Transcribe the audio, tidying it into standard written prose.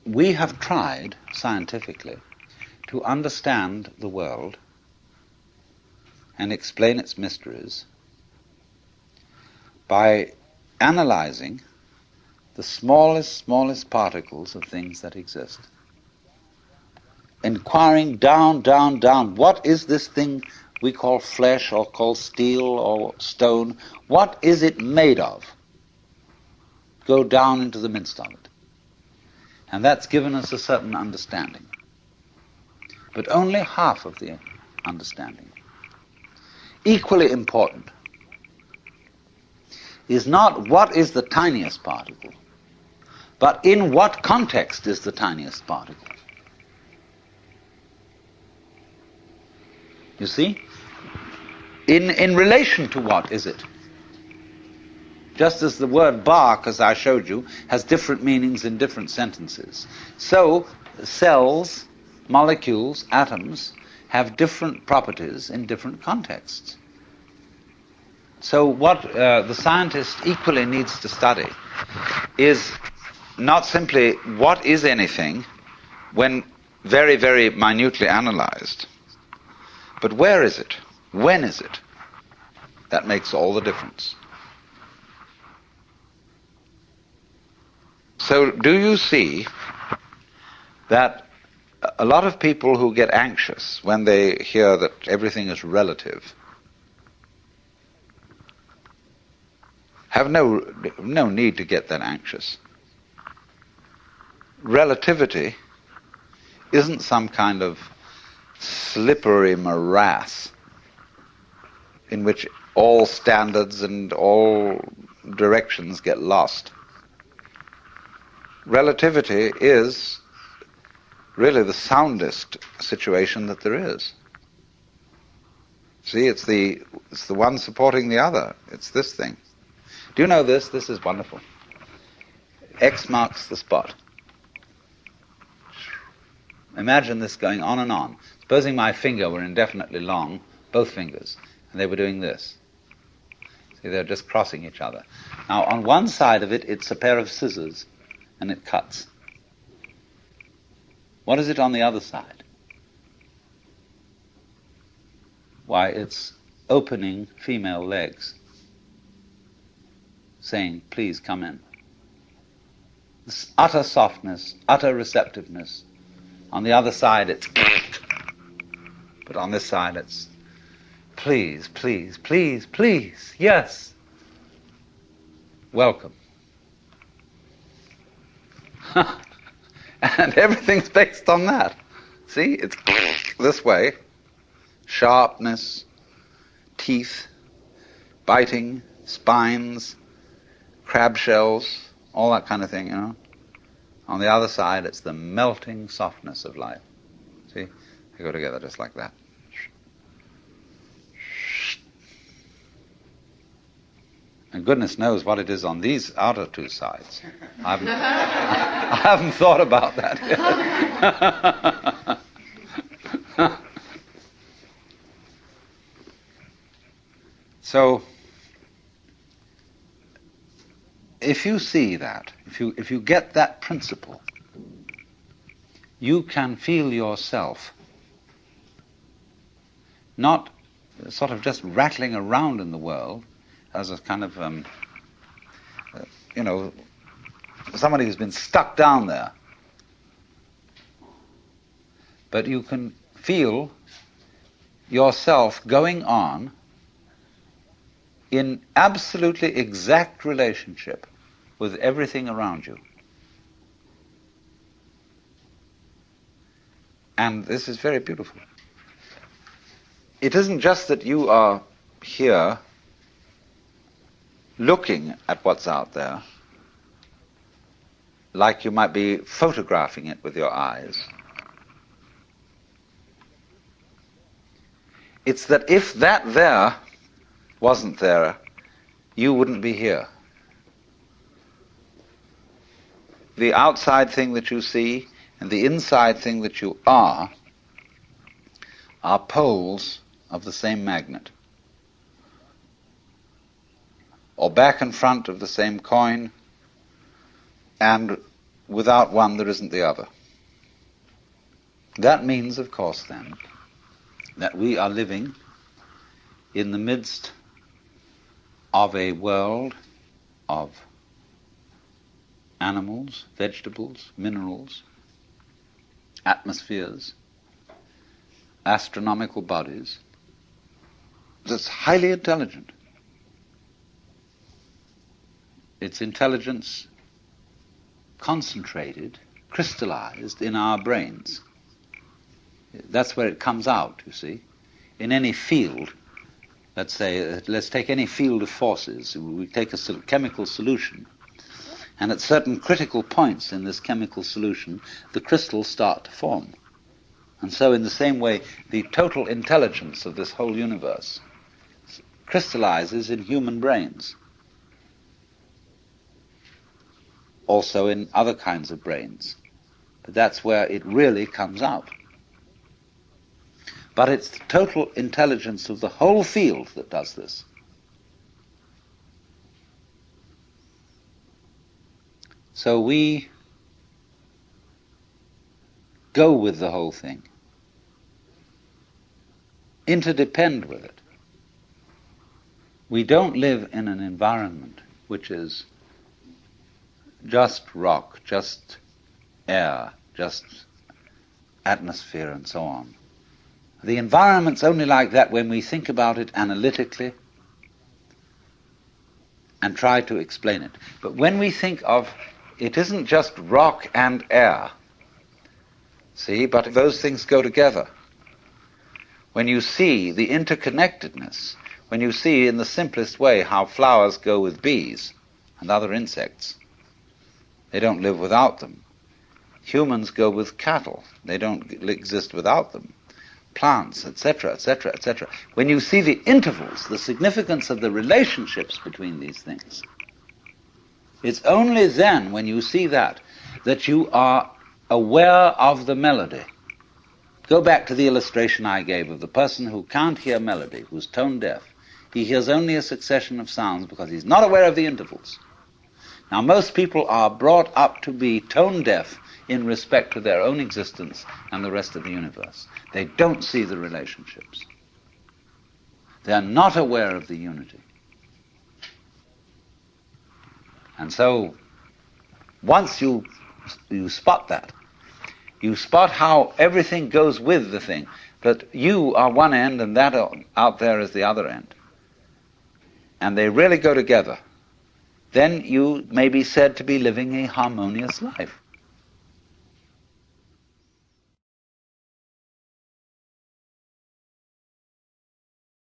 we have tried, scientifically, to understand the world and explain its mysteries by analyzing the smallest particles of things that exist. Inquiring down, what is this thing we call flesh or call steel or stone? What is it made of? Go down into the midst of it. And that's given us a certain understanding. But only half of the understanding. Equally important is not what is the tiniest particle, but in what context is the tiniest particle. You see? In relation to what is it? Just as the word bark, as I showed you, has different meanings in different sentences, so cells, molecules, atoms have different properties in different contexts. So what the scientist equally needs to study is not simply what is anything when very, very minutely analyzed, but where is it? When is it? That makes all the difference. So do you see that a lot of people who get anxious when they hear that everything is relative have no need to get that anxious. Relativity isn't some kind of slippery morass in which all standards and all directions get lost. Relativity is really the soundest situation that there is. See, it's the one supporting the other. It's this thing. Do you know this? This is wonderful. X marks the spot. Imagine this going on and on. Supposing my finger were indefinitely long, both fingers, and they were doing this. See, they're just crossing each other. Now, on one side of it, it's a pair of scissors, and it cuts. What is it on the other side? Why, it's opening female legs, saying, please come in. This utter softness, utter receptiveness. On the other side, it's but on this side, it's please, please, please, please, yes. Welcome. And everything's based on that. See, it's this way. Sharpness, teeth, biting, spines, crab shells, all that kind of thing, you know. On the other side, it's the melting softness of life. See? They go together just like that. And goodness knows what it is on these outer two sides. I haven't thought about that yet. So, if you see that, if you get that principle, you can feel yourself not sort of just rattling around in the world as a kind of, somebody who's been stuck down there. But you can feel yourself going on in absolutely exact relationship with everything around you. And this is very beautiful. It isn't just that you are here looking at what's out there, like you might be photographing it with your eyes. It's that if that there wasn't there, you wouldn't be here. The outside thing that you see and the inside thing that you are poles of the same magnet, or back and front of the same coin, and without one there isn't the other. That means, of course, then, that we are living in the midst of a world of animals, vegetables, minerals, atmospheres, astronomical bodies, that's highly intelligent. Its intelligence concentrated, crystallized in our brains. That's where it comes out, you see. In any field, let's take any field of forces. We take a chemical solution, and at certain critical points in this chemical solution, the crystals start to form. And so in the same way, the total intelligence of this whole universe crystallizes in human brains. Also in other kinds of brains. But that's where it really comes out. But it's the total intelligence of the whole field that does this. So we go with the whole thing, interdepend with it. We don't live in an environment which is just rock, just air, just atmosphere and so on. The environment's only like that when we think about it analytically and try to explain it. But when we think of it isn't just rock and air, see, but those things go together. When you see the interconnectedness, when you see in the simplest way how flowers go with bees and other insects, they don't live without them. Humans go with cattle, they don't exist without them. Plants, etc., etc., etc. When you see the intervals, the significance of the relationships between these things, it's only then, when you see that, that you are aware of the melody. Go back to the illustration I gave of the person who can't hear melody, who's tone deaf. He hears only a succession of sounds because he's not aware of the intervals. Now, most people are brought up to be tone deaf in respect to their own existence and the rest of the universe. They don't see the relationships. They are not aware of the unity. And so, once you spot that, you spot how everything goes with the thing, that you are one end and that out there is the other end, and they really go together, then you may be said to be living a harmonious life.